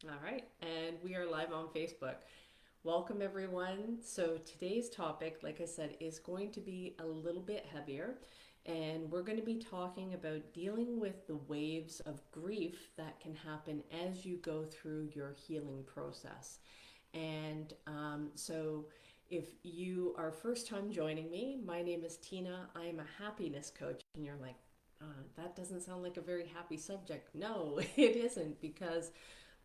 All right, and we are live on Facebook. Welcome, everyone. So, today's topic, like I said, is going to be a little bit heavier, and we're going to be talking about dealing with the waves of grief that can happen as you go through your healing process. And if you are first time joining me, my name is Tina. I am a happiness coach, and you're like, that doesn't sound like a very happy subject. No, it isn't, because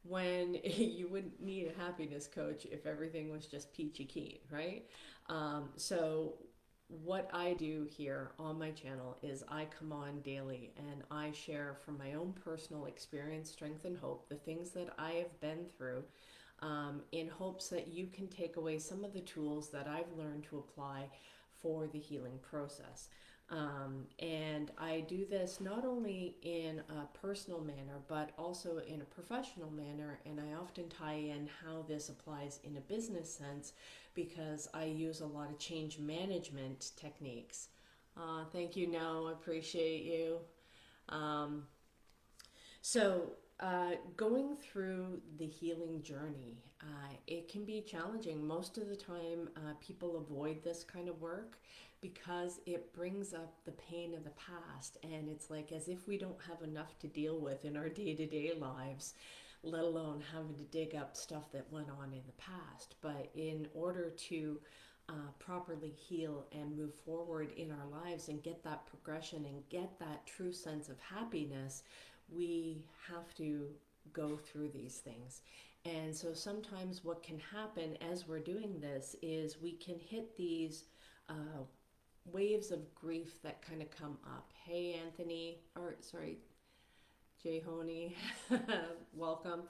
when you wouldn't need a happiness coach if everything was just peachy keen, right? So what I do here on my channel is I come on daily and I share from my own personal experience, strength, and hope the things that I have been through, in hopes that you can take away some of the tools that I've learned to apply for the healing process. And I do this not only in a personal manner, but also in a professional manner. And I often tie in how this applies in a business sense because I use a lot of change management techniques. Thank you, No. I appreciate you. Um, Going through the healing journey, it can be challenging. Most of the time, people avoid this kind of work because it brings up the pain of the past. And it's like as if we don't have enough to deal with in our day to day lives, let alone having to dig up stuff that went on in the past. But in order to properly heal and move forward in our lives and get that progression and get that true sense of happiness, we have to go through these things. And so sometimes what can happen as we're doing this is we can hit these waves of grief that kind of come up. Hey, Anthony, or sorry, Jay Honey, welcome.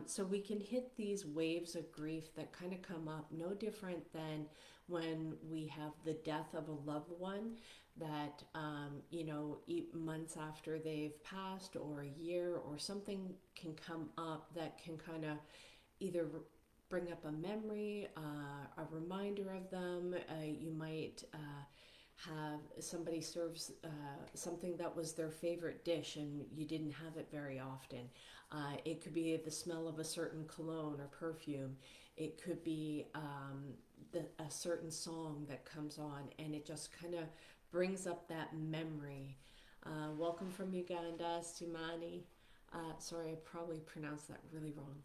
So we can hit these waves of grief that kind of come up, no different than when we have the death of a loved one that, months after they've passed or a year or something can come up that can kind of either bring up a memory, a reminder of them. You might have somebody serves something that was their favorite dish and you didn't have it very often. It could be the smell of a certain cologne or perfume. It could be a certain song that comes on and it just kind of brings up that memory. Welcome from Uganda, Sumani. Sorry, I probably pronounced that really wrong.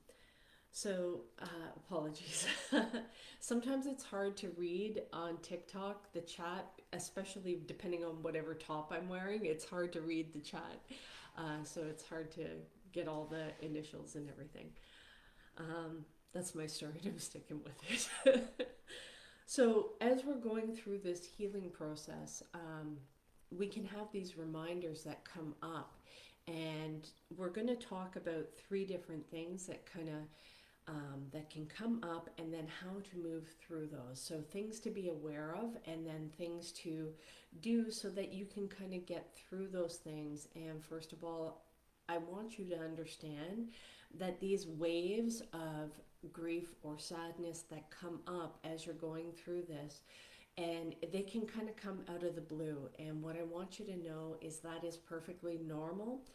Apologies. Sometimes it's hard to read on TikTok, the chat, especially depending on whatever top I'm wearing. It's hard to read the chat. So it's hard to get all the initials and everything. That's my story, and I'm sticking with it. So, as we're going through this healing process, we can have these reminders that come up, and we're going to talk about three different things that that can come up, and then how to move through those. So, things to be aware of, and then things to do so that you can kind of get through those things. And first of all, I want you to understand that these waves of grief or sadness that come up as you're going through this, and they can kind of come out of the blue. And what I want you to know is that is perfectly normal.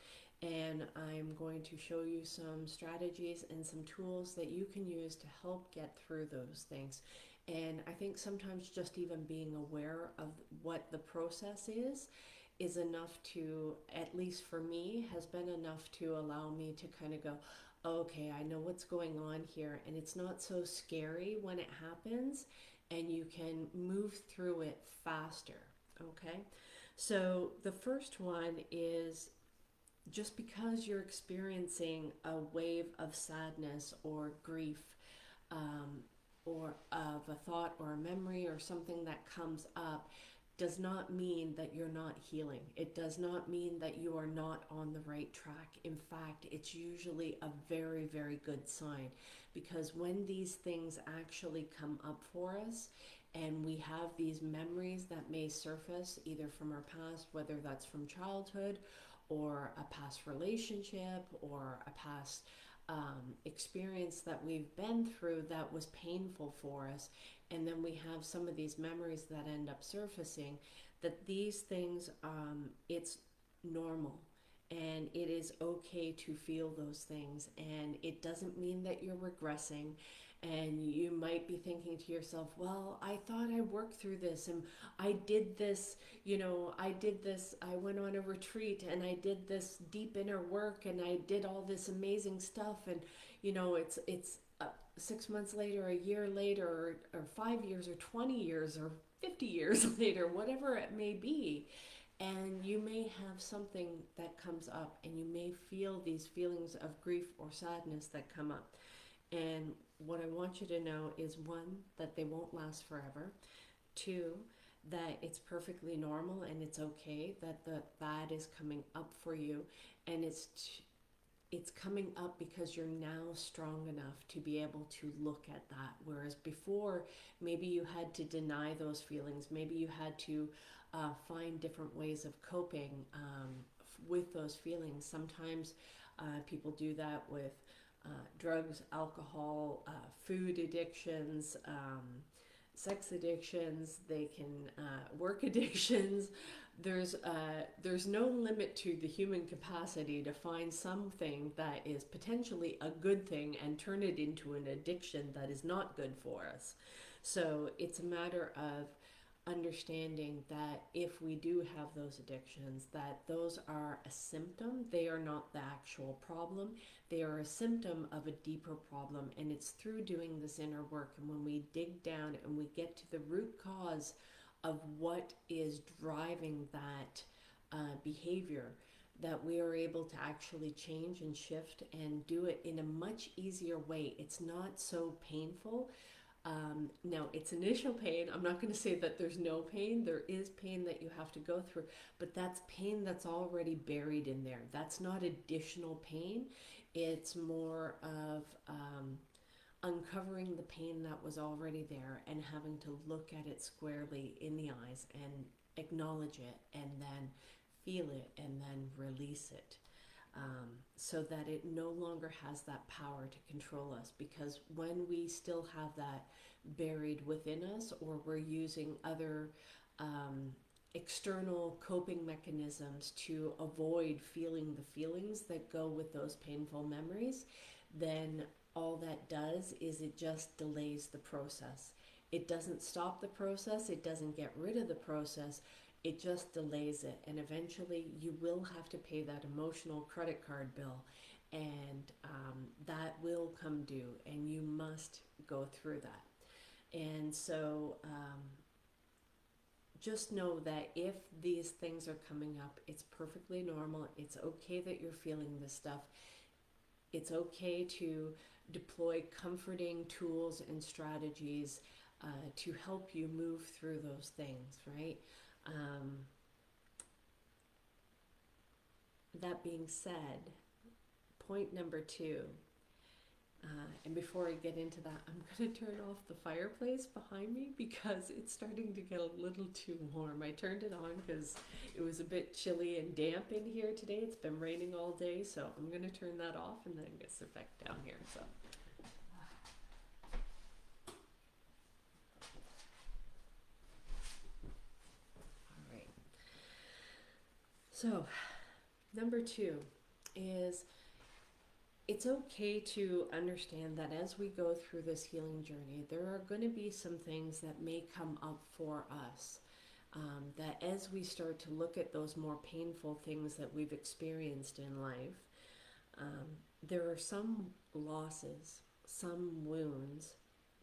And I'm going to show you some strategies and some tools that you can use to help get through those things. And I think sometimes just even being aware of what the process is enough to, at least for me, has been enough to allow me to kind of go, okay, I know what's going on here, and it's not so scary when it happens, and you can move through it faster. Okay, so the first one is just because you're experiencing a wave of sadness or grief, um, or of a thought or a memory or something that comes up, does not mean that you're not healing. It does not mean that you are not on the right track. In fact, it's usually a very, very good sign, because when these things actually come up for us and we have these memories that may surface either from our past, whether that's from childhood or a past relationship or a past experience that we've been through that was painful for us, and then we have some of these memories that end up surfacing, that these things, it's normal. And it is okay to feel those things, and it doesn't mean that you're regressing. And you might be thinking to yourself, well, I thought I worked through this, and I did this, I did this, I went on a retreat and I did this deep inner work and I did all this amazing stuff. And it's 6 months later, a year later, or 5 years or 20 years or 50 years later, whatever it may be. And you may have something that comes up, and you may feel these feelings of grief or sadness that come up. And what I want you to know is, one, that they won't last forever. Two, that it's perfectly normal and it's okay that that is coming up for you. And it's coming up because you're now strong enough to be able to look at that. Whereas before, maybe you had to deny those feelings. Maybe you had to find different ways of coping with those feelings. Sometimes people do that with drugs, alcohol, food addictions, sex addictions. They can work addictions. There's no limit to the human capacity to find something that is potentially a good thing and turn it into an addiction that is not good for us. So it's a matter of understanding that if we do have those addictions, that those are a symptom. They are not the actual problem. They are a symptom of a deeper problem, and it's through doing this inner work, and when we dig down and we get to the root cause of what is driving that behavior, that we are able to actually change and shift and do it in a much easier way. It's not so painful. Now, it's initial pain. I'm not going to say that there's no pain. There is pain that you have to go through, but that's pain that's already buried in there. That's not additional pain. It's more of uncovering the pain that was already there and having to look at it squarely in the eyes and acknowledge it, and then feel it, and then release it. So that it no longer has that power to control us. Because when we still have that buried within us, or we're using other external coping mechanisms to avoid feeling the feelings that go with those painful memories, then all that does is it just delays the process. It doesn't stop the process, it doesn't get rid of the process, it just delays it. And eventually you will have to pay that emotional credit card bill, and that will come due, and you must go through that. And so just know that if these things are coming up, it's perfectly normal. It's okay that you're feeling this stuff. It's okay to deploy comforting tools and strategies to help you move through those things, right? That being said, point number two, and before I get into that, I'm going to turn off the fireplace behind me because it's starting to get a little too warm. I turned it on because it was a bit chilly and damp in here today. It's been raining all day, so I'm going to turn that off and then get sit back down here. So. All right. So, number two is, it's okay to understand that as we go through this healing journey, there are going to be some things that may come up for us. That as we start to look at those more painful things that we've experienced in life, there are some losses, some wounds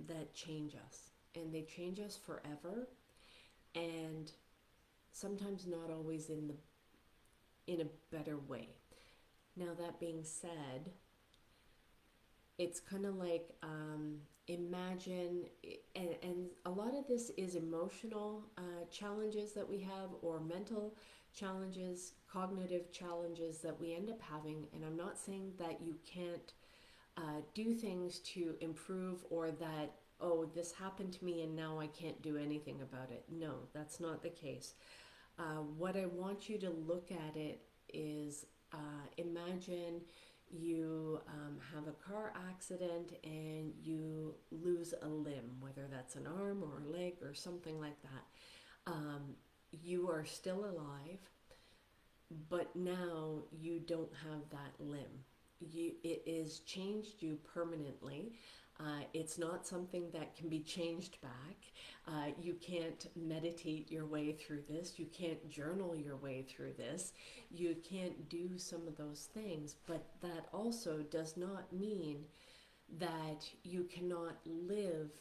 that change us, and they change us forever, and sometimes not always in a better way. Now, that being said, it's kind of like imagine, and a lot of this is emotional challenges that we have, or mental challenges, cognitive challenges that we end up having. And I'm not saying that you can't do things to improve, or that, oh, this happened to me and now I can't do anything about it. No, that's not the case. What I want you to look at it is, imagine you have a car accident and you lose a limb, whether that's an arm or a leg or something like that. You are still alive. but now you don't have that limb. It is changed you permanently. It's not something that can be changed back. You can't meditate your way through this. You can't journal your way through this. You can't do some of those things. But that also does not mean that you cannot live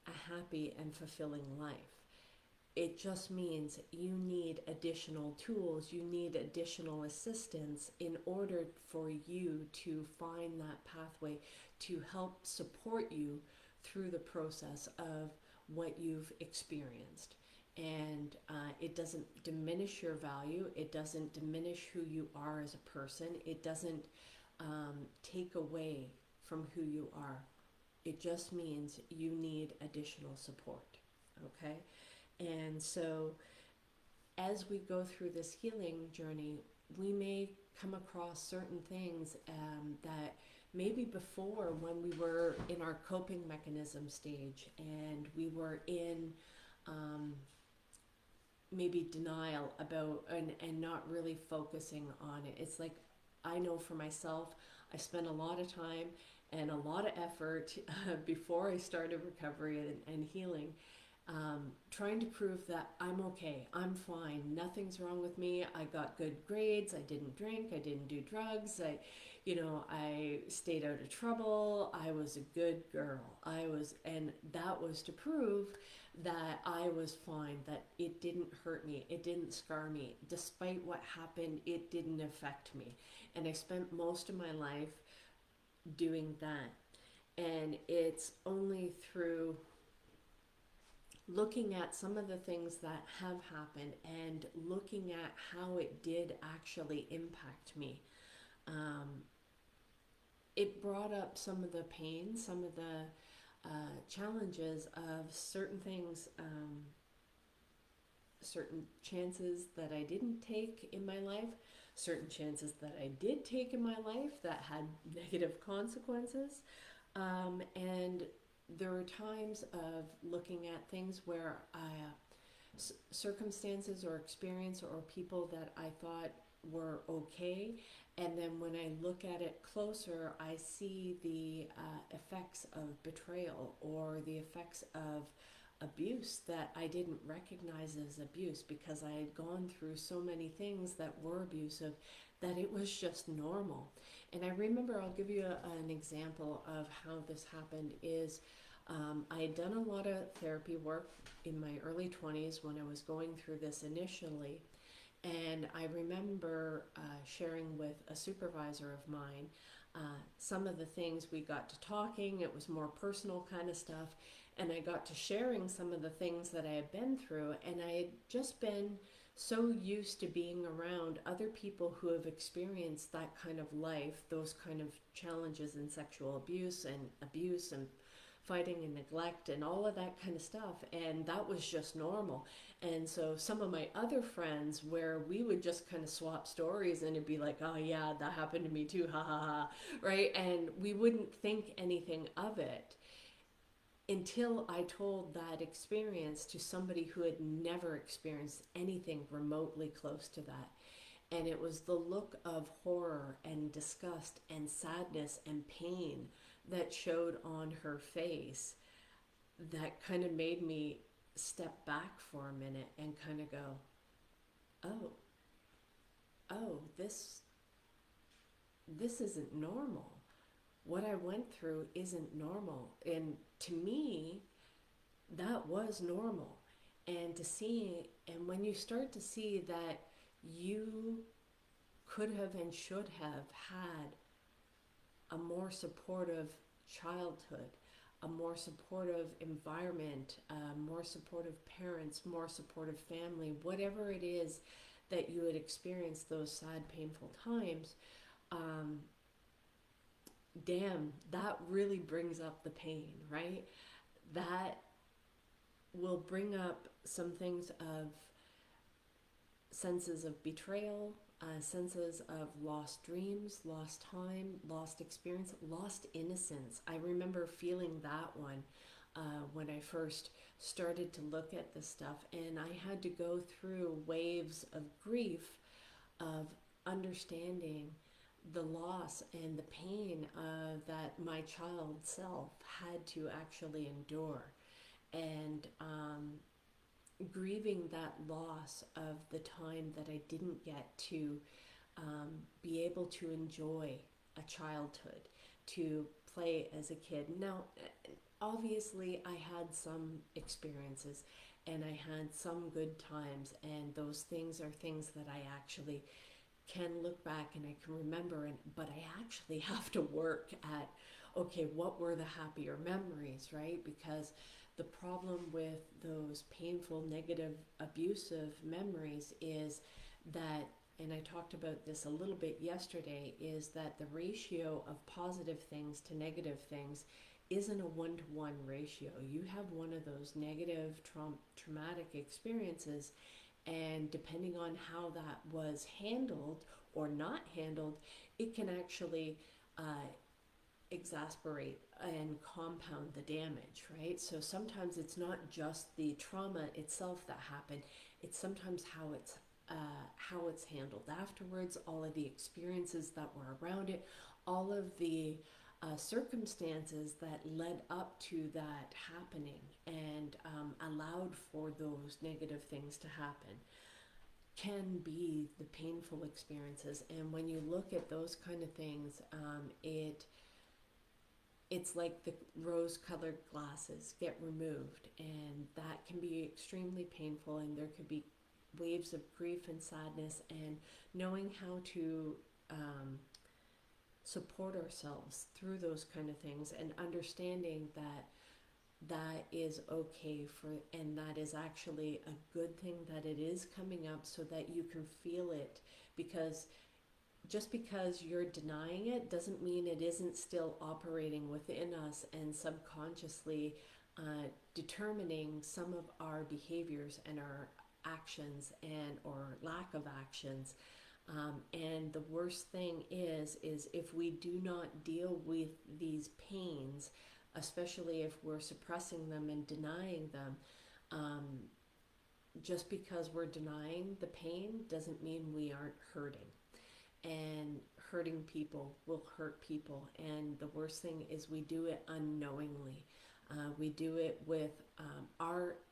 a happy and fulfilling life. It just means you need additional tools, you need additional assistance in order for you to find that pathway to help support you through the process of what you've experienced. And it doesn't diminish your value, it doesn't diminish who you are as a person, it doesn't take away from who you are. It just means you need additional support, okay? And so, as we go through this healing journey, we may come across certain things that maybe before, when we were in our coping mechanism stage and we were in um, maybe denial about and not really focusing on it. It's like, I know for myself, I spent a lot of time and a lot of effort before I started recovery and healing, trying to prove that I'm okay, I'm fine, nothing's wrong with me. I got good grades, I didn't drink, I didn't do drugs, I stayed out of trouble, I was a good girl. And that was to prove that I was fine, that it didn't hurt me, it didn't scar me. Despite what happened, it didn't affect me. And I spent most of my life doing that. And it's only through looking at some of the things that have happened and looking at how it did actually impact me. Um, it brought up some of the pain, some of the challenges of certain things, certain chances that I didn't take in my life, certain chances that I did take in my life that had negative consequences. And there were times of looking at things where circumstances or experience or people that I thought were okay, and then when I look at it closer, I see the effects of betrayal or the effects of abuse that I didn't recognize as abuse because I had gone through so many things that were abusive that it was just normal. And I remember, I'll give you an example of how this happened is I had done a lot of therapy work in my early 20s when I was going through this initially. And I remember sharing with a supervisor of mine some of the things. We got to talking, it was more personal kind of stuff, and I got to sharing some of the things that I had been through, and I had just been so used to being around other people who have experienced that kind of life, those kind of challenges in sexual abuse and fighting and neglect and all of that kind of stuff, and that was just normal. And so some of my other friends, where we would just kind of swap stories and it'd be like, oh yeah, that happened to me too, ha ha ha, right? And we wouldn't think anything of it until I told that experience to somebody who had never experienced anything remotely close to that. And it was the look of horror and disgust and sadness and pain that showed on her face that kind of made me step back for a minute and kind of go, oh, this isn't normal. What I went through isn't normal. And to me, that was normal. And and when you start to see that you could have and should have had a more supportive childhood, a more supportive environment, more supportive parents, more supportive family, whatever it is that you had experienced those sad, painful times, damn, that really brings up the pain, right? That will bring up some things of senses of betrayal, senses of lost dreams, lost time, lost experience, lost innocence. I remember feeling that one when I first started to look at this stuff, and I had to go through waves of grief of understanding the loss and the pain that my child self had to actually endure, and grieving that loss of the time that I didn't get to be able to enjoy a childhood, to play as a kid. Now, obviously, I had some experiences and I had some good times, and those things are things that I actually can look back and I can remember, but I actually have to work at, okay, what were the happier memories, right? Because the problem with those painful, negative, abusive memories is that, and I talked about this a little bit yesterday, is that the ratio of positive things to negative things isn't a one-to-one ratio. You have one of those negative traumatic experiences, and depending on how that was handled or not handled, it can actually exasperate and compound the damage, right? So sometimes it's not just the trauma itself that happened, it's sometimes how it's handled afterwards, all of the experiences that were around it, all of the circumstances that led up to that happening and allowed for those negative things to happen can be the painful experiences. And when you look at those kind of things, it's like the rose-colored glasses get removed, and that can be extremely painful, and there could be waves of grief and sadness, and knowing how to support ourselves through those kind of things, and understanding that that is okay for, and that is actually a good thing that it is coming up, so that you can feel it. Because just because you're denying it doesn't mean it isn't still operating within us and subconsciously determining some of our behaviors and our actions and or lack of actions. And the worst thing is if we do not deal with these pains, especially if we're suppressing them and denying them, just because we're denying the pain doesn't mean we aren't hurting. And hurting people will hurt people. And the worst thing is we do it unknowingly. We do it with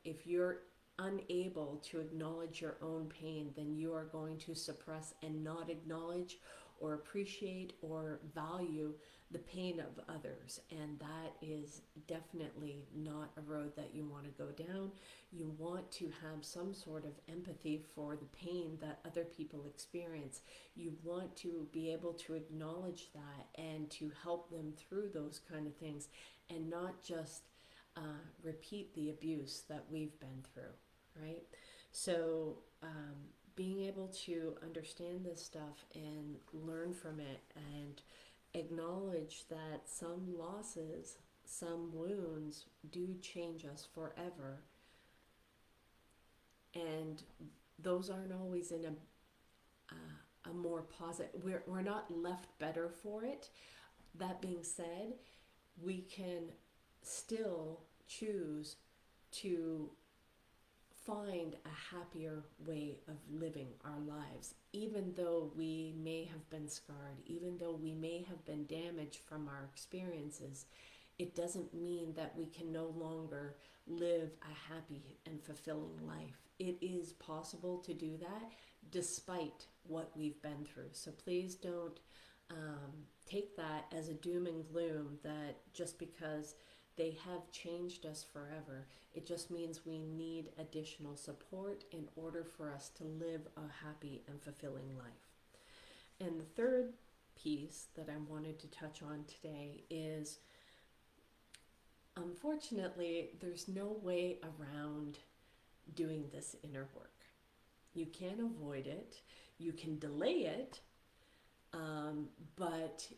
if you're unable to acknowledge your own pain, then you are going to suppress and not acknowledge or appreciate or value the pain of others. And that is definitely not a road that you want to go down. You want to have some sort of empathy for the pain that other people experience. You want to be able to acknowledge that and to help them through those kind of things, and not just repeat the abuse that we've been through, right? So being able to understand this stuff and learn from it, and acknowledge that some losses, some wounds do change us forever, and those aren't always in a more positive, we're not left better for it. That being said, we can still choose to find a happier way of living our lives, even though we may have been scarred, even though we may have been damaged from our experiences. It doesn't mean that we can no longer live a happy and fulfilling life. It is possible to do that despite what we've been through. So please don't take that as a doom and gloom, that just because they have changed us forever, it just means we need additional support in order for us to live a happy and fulfilling life. And the third piece that I wanted to touch on today is, unfortunately, there's no way around doing this inner work. You can't avoid it. You can delay it, but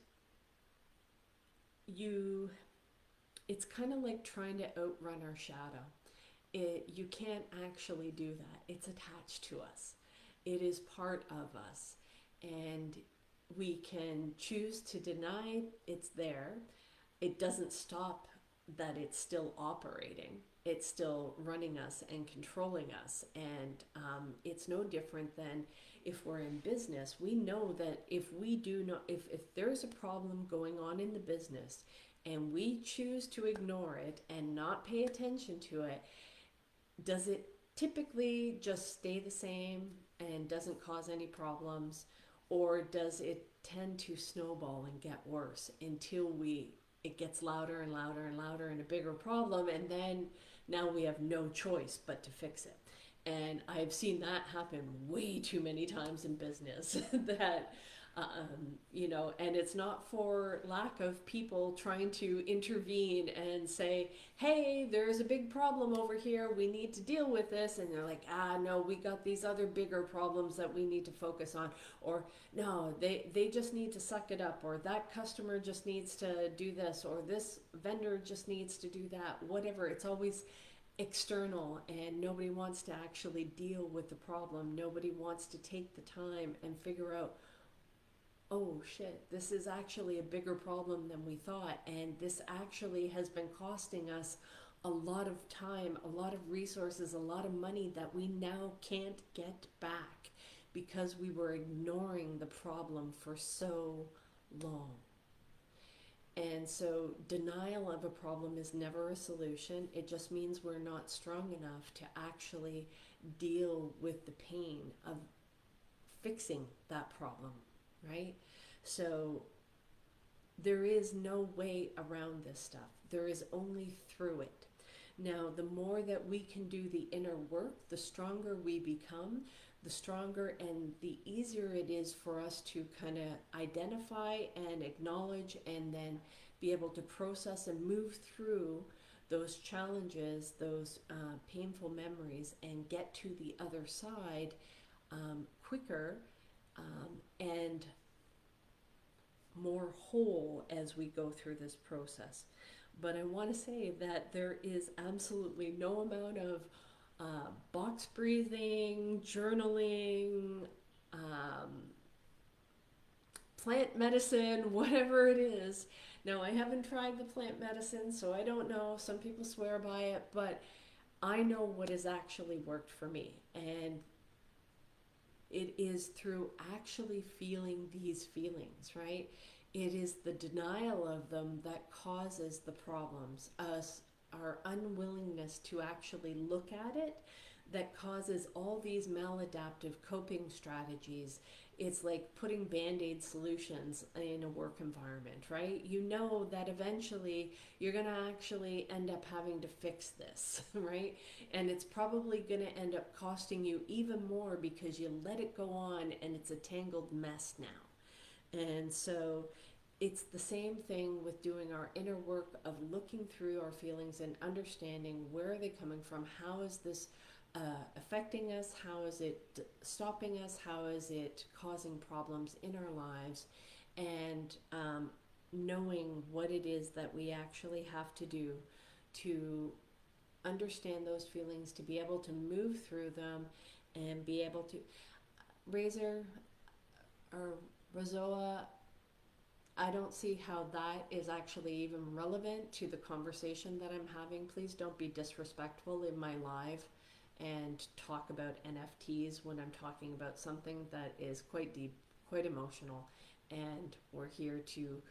it's kind of like trying to outrun our shadow. You can't actually do that. It's attached to us. It is part of us. And we can choose to deny it's there. It doesn't stop that it's still operating. it's still running us and controlling us. And it's no different than if we're in business. We know that if we do not, if there's a problem going on in the business and we choose to ignore it and not pay attention to it, does it typically just stay the same and doesn't cause any problems? Or does it tend to snowball and get worse until it gets louder and louder and louder and a bigger problem, and then now we have no choice but to fix it? And I've seen that happen way too many times in business that and it's not for lack of people trying to intervene and say, hey, there's a big problem over here, we need to deal with this. And they're like, no, we got these other bigger problems that we need to focus on. Or no, they just need to suck it up, or that customer just needs to do this, or this vendor just needs to do that. Whatever, it's always external, and nobody wants to actually deal with the problem. Nobody wants to take the time and figure out, oh shit, this is actually a bigger problem than we thought, and this actually has been costing us a lot of time, a lot of resources, a lot of money that we now can't get back because we were ignoring the problem for so long. And so denial of a problem is never a solution. It just means we're not strong enough to actually deal with the pain of fixing that problem, right? So there is no way around this stuff. There is only through it. Now, the more that we can do the inner work, the stronger we become, the stronger and the easier it is for us to kind of identify and acknowledge and then be able to process and move through those challenges, those painful memories, and get to the other side quicker and more whole as we go through this process. But I want to say that there is absolutely no amount of box breathing, journaling, plant medicine, whatever it is. Now, I haven't tried the plant medicine, so I don't know. Some people swear by it, but I know what has actually worked for me. And it is through actually feeling these feelings, right? It is the denial of them that causes the problems. Our unwillingness to actually look at it that causes all these maladaptive coping strategies. It's like putting band-aid solutions in a work environment, right? You know that eventually you're going to actually end up having to fix this, right? And it's probably going to end up costing you even more because you let it go on and it's a tangled mess now. And so it's the same thing with doing our inner work of looking through our feelings and understanding where are they coming from, how is this affecting us, how is it stopping us, how is it causing problems in our lives, and knowing what it is that we actually have to do to understand those feelings, to be able to move through them and be able to. Razor or Rozoa, I don't see how that is actually even relevant to the conversation that I'm having. Please don't be disrespectful in my live and talk about NFTs when I'm talking about something that is quite deep, quite emotional, and we're here to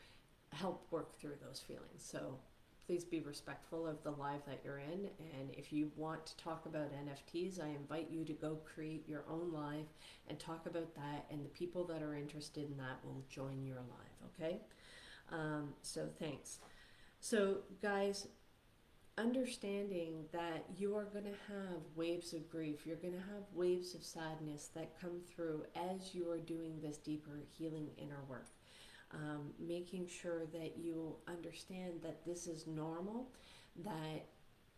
help work through those feelings. So please be respectful of the live that you're in, and if you want to talk about NFTs, I invite you to go create your own live and talk about that, and the people that are interested in that will join your live, okay? So thanks. So guys, understanding that you are going to have waves of grief, you're going to have waves of sadness that come through as you are doing this deeper healing inner work. Making sure that you understand that this is normal, that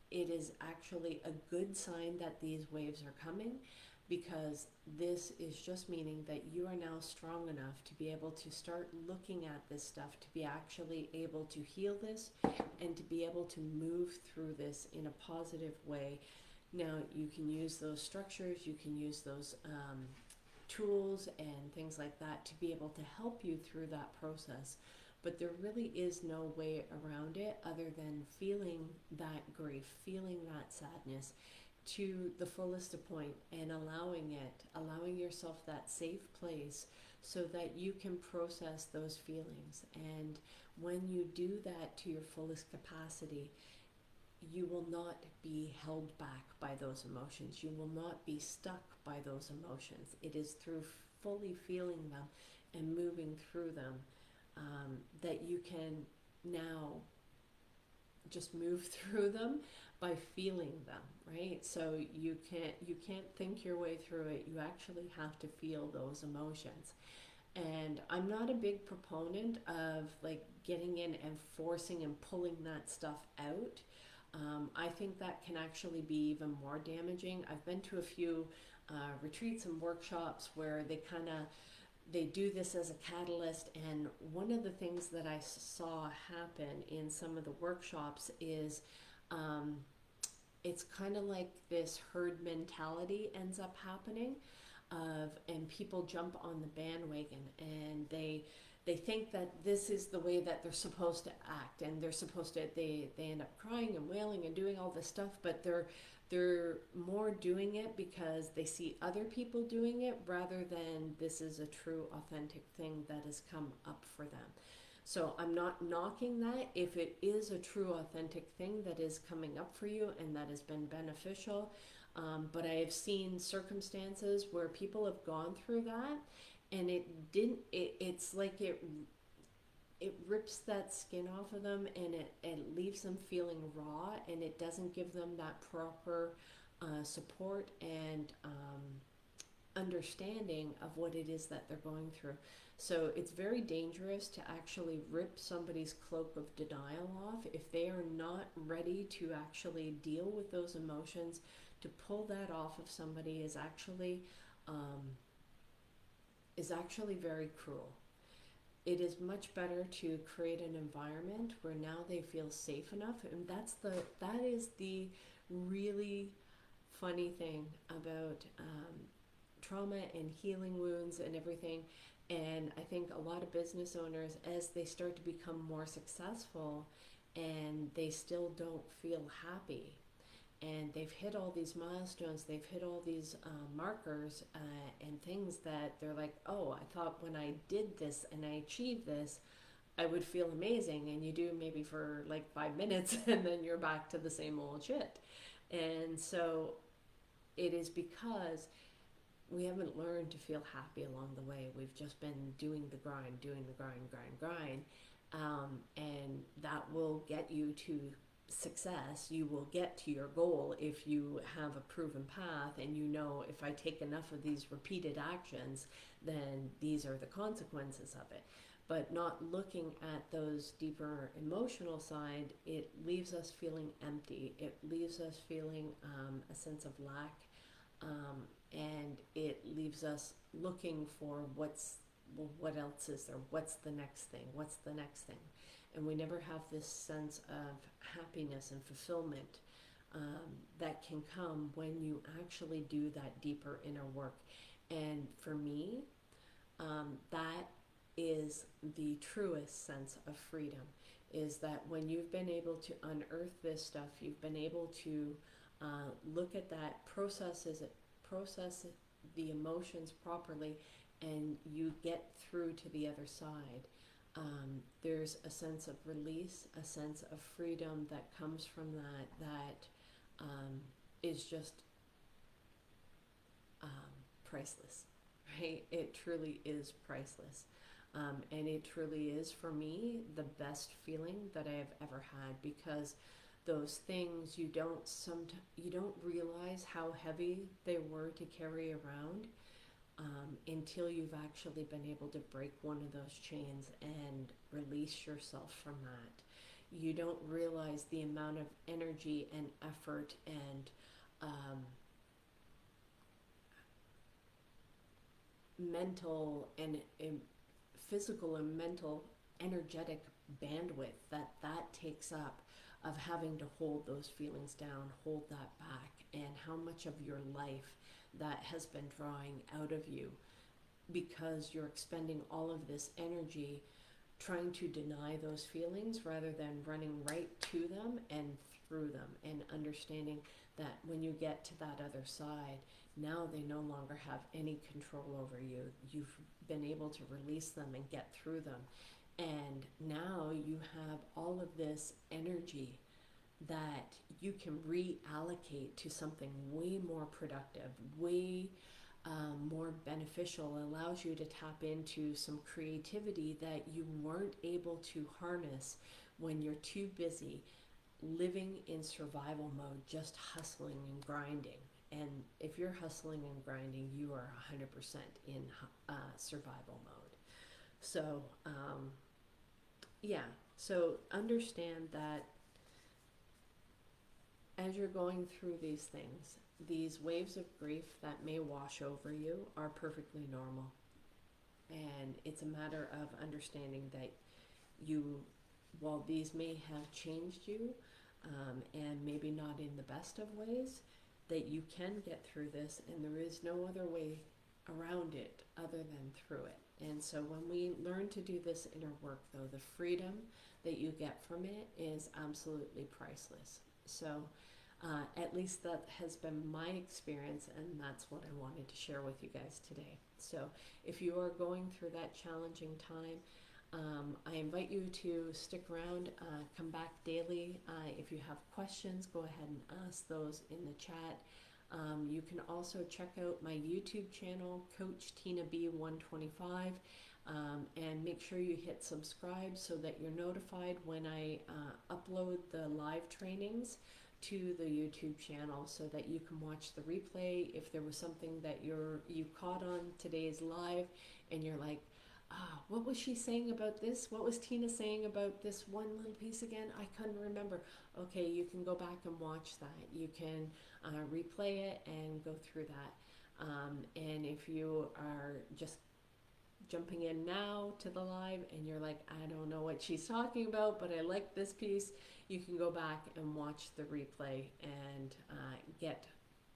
it is actually a good sign that these waves are coming, because this is just meaning that you are now strong enough to be able to start looking at this stuff, to be actually able to heal this and to be able to move through this in a positive way. Now, you can use those structures, you can use those tools and things like that to be able to help you through that process. but there really is no way around it other than feeling that grief, feeling that sadness to the fullest point and allowing it, allowing yourself that safe place so that you can process those feelings. And when you do that to your fullest capacity, you will not be held back by those emotions. You will not be stuck by those emotions. It is through fully feeling them and moving through them that you can now just move through them by feeling them, right? So you can't think your way through it. You actually have to feel those emotions. And I'm not a big proponent of like getting in and forcing and pulling that stuff out. I think that can actually be even more damaging. I've been to a few retreats and workshops where they do this as a catalyst, and one of the things that I saw happen in some of the workshops is um, it's kind of like this herd mentality ends up happening and people jump on the bandwagon, and they think that this is the way that they're supposed to act, and they're supposed to they end up crying and wailing and doing all this stuff, but they're more doing it because they see other people doing it rather than this is a true authentic thing that has come up for them. So I'm not knocking that if it is a true authentic thing that is coming up for you and that has been beneficial. But I have seen circumstances where people have gone through that, and it's like it rips that skin off of them, and it leaves them feeling raw, and it doesn't give them that proper support and understanding of what it is that they're going through. So it's very dangerous to actually rip somebody's cloak of denial off if they are not ready to actually deal with those emotions. To pull that off of somebody um, is actually very cruel. It is much better to create an environment where now they feel safe enough, and that is the really funny thing about trauma and healing wounds and everything. And I think a lot of business owners, as they start to become more successful and they still don't feel happy, and they've hit all these milestones, they've hit all these markers and things that they're like, oh, I thought when I did this and I achieved this, I would feel amazing. And you do maybe for like 5 minutes and then you're back to the same old shit. And so it is because we haven't learned to feel happy along the way. We've just been doing the grind, grind. And that will get you to success. You will get to your goal if you have a proven path and you know, if I take enough of these repeated actions, then these are the consequences of it. But not looking at those deeper emotional side, it leaves us feeling empty. It leaves us feeling a sense of lack, and it leaves us looking for what else is there? What's the next thing? What's the next thing? And we never have this sense of happiness and fulfillment that can come when you actually do that deeper inner work. And for me, that is the truest sense of freedom, is that when you've been able to unearth this stuff, you've been able to look at that, process the emotions properly, and you get through to the other side. There's a sense of release, a sense of freedom that comes from that is just priceless, right? It truly is priceless. And it truly is, for me, the best feeling that I have ever had, because those things you don't realize how heavy they were to carry around until you've actually been able to break one of those chains and release yourself from that. You don't realize the amount of energy and effort and mental and physical and mental energetic bandwidth that takes up, of having to hold those feelings down, hold that back, and how much of your life that has been drawing out of you because you're expending all of this energy trying to deny those feelings rather than running right to them and through them, and understanding that when you get to that other side, now they no longer have any control over you. You've been able to release them and get through them. And now you have all of this energy that you can reallocate to something way more productive, way more beneficial, allows you to tap into some creativity that you weren't able to harness when you're too busy living in survival mode, just hustling and grinding. And if you're hustling and grinding, you are 100% in survival mode. So, yeah, so understand that as you're going through these things, these waves of grief that may wash over you are perfectly normal. And it's a matter of understanding that you, while these may have changed you, and maybe not in the best of ways, that you can get through this, and there is no other way around it other than through it. And so when we learn to do this inner work, though, the freedom that you get from it is absolutely priceless. So at least that has been my experience, and that's what I wanted to share with you guys today. So if you are going through that challenging time, I invite you to stick around, come back daily. If you have questions, go ahead and ask those in the chat. You can also check out my YouTube channel, Coach Tina B 125, and make sure you hit subscribe so that you're notified when I upload the live trainings to the YouTube channel, so that you can watch the replay. If there was something that you caught on today's live and you're like, what was she saying about this? What was Tina saying about this one little piece again? I couldn't remember. Okay, you can go back and watch that. You can replay it and go through that. And if you are just jumping in now to the live and you're like, I don't know what she's talking about, but I like this piece, you can go back and watch the replay and get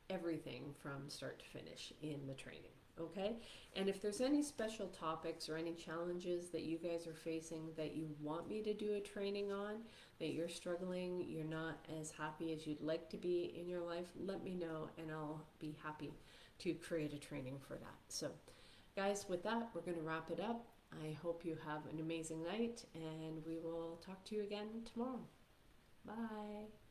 everything from start to finish in the training. Okay? And if there's any special topics or any challenges that you guys are facing that you want me to do a training on, that you're struggling, you're not as happy as you'd like to be in your life, let me know and I'll be happy to create a training for that. So guys, with that, we're going to wrap it up. I hope you have an amazing night, and we will talk to you again tomorrow. Bye.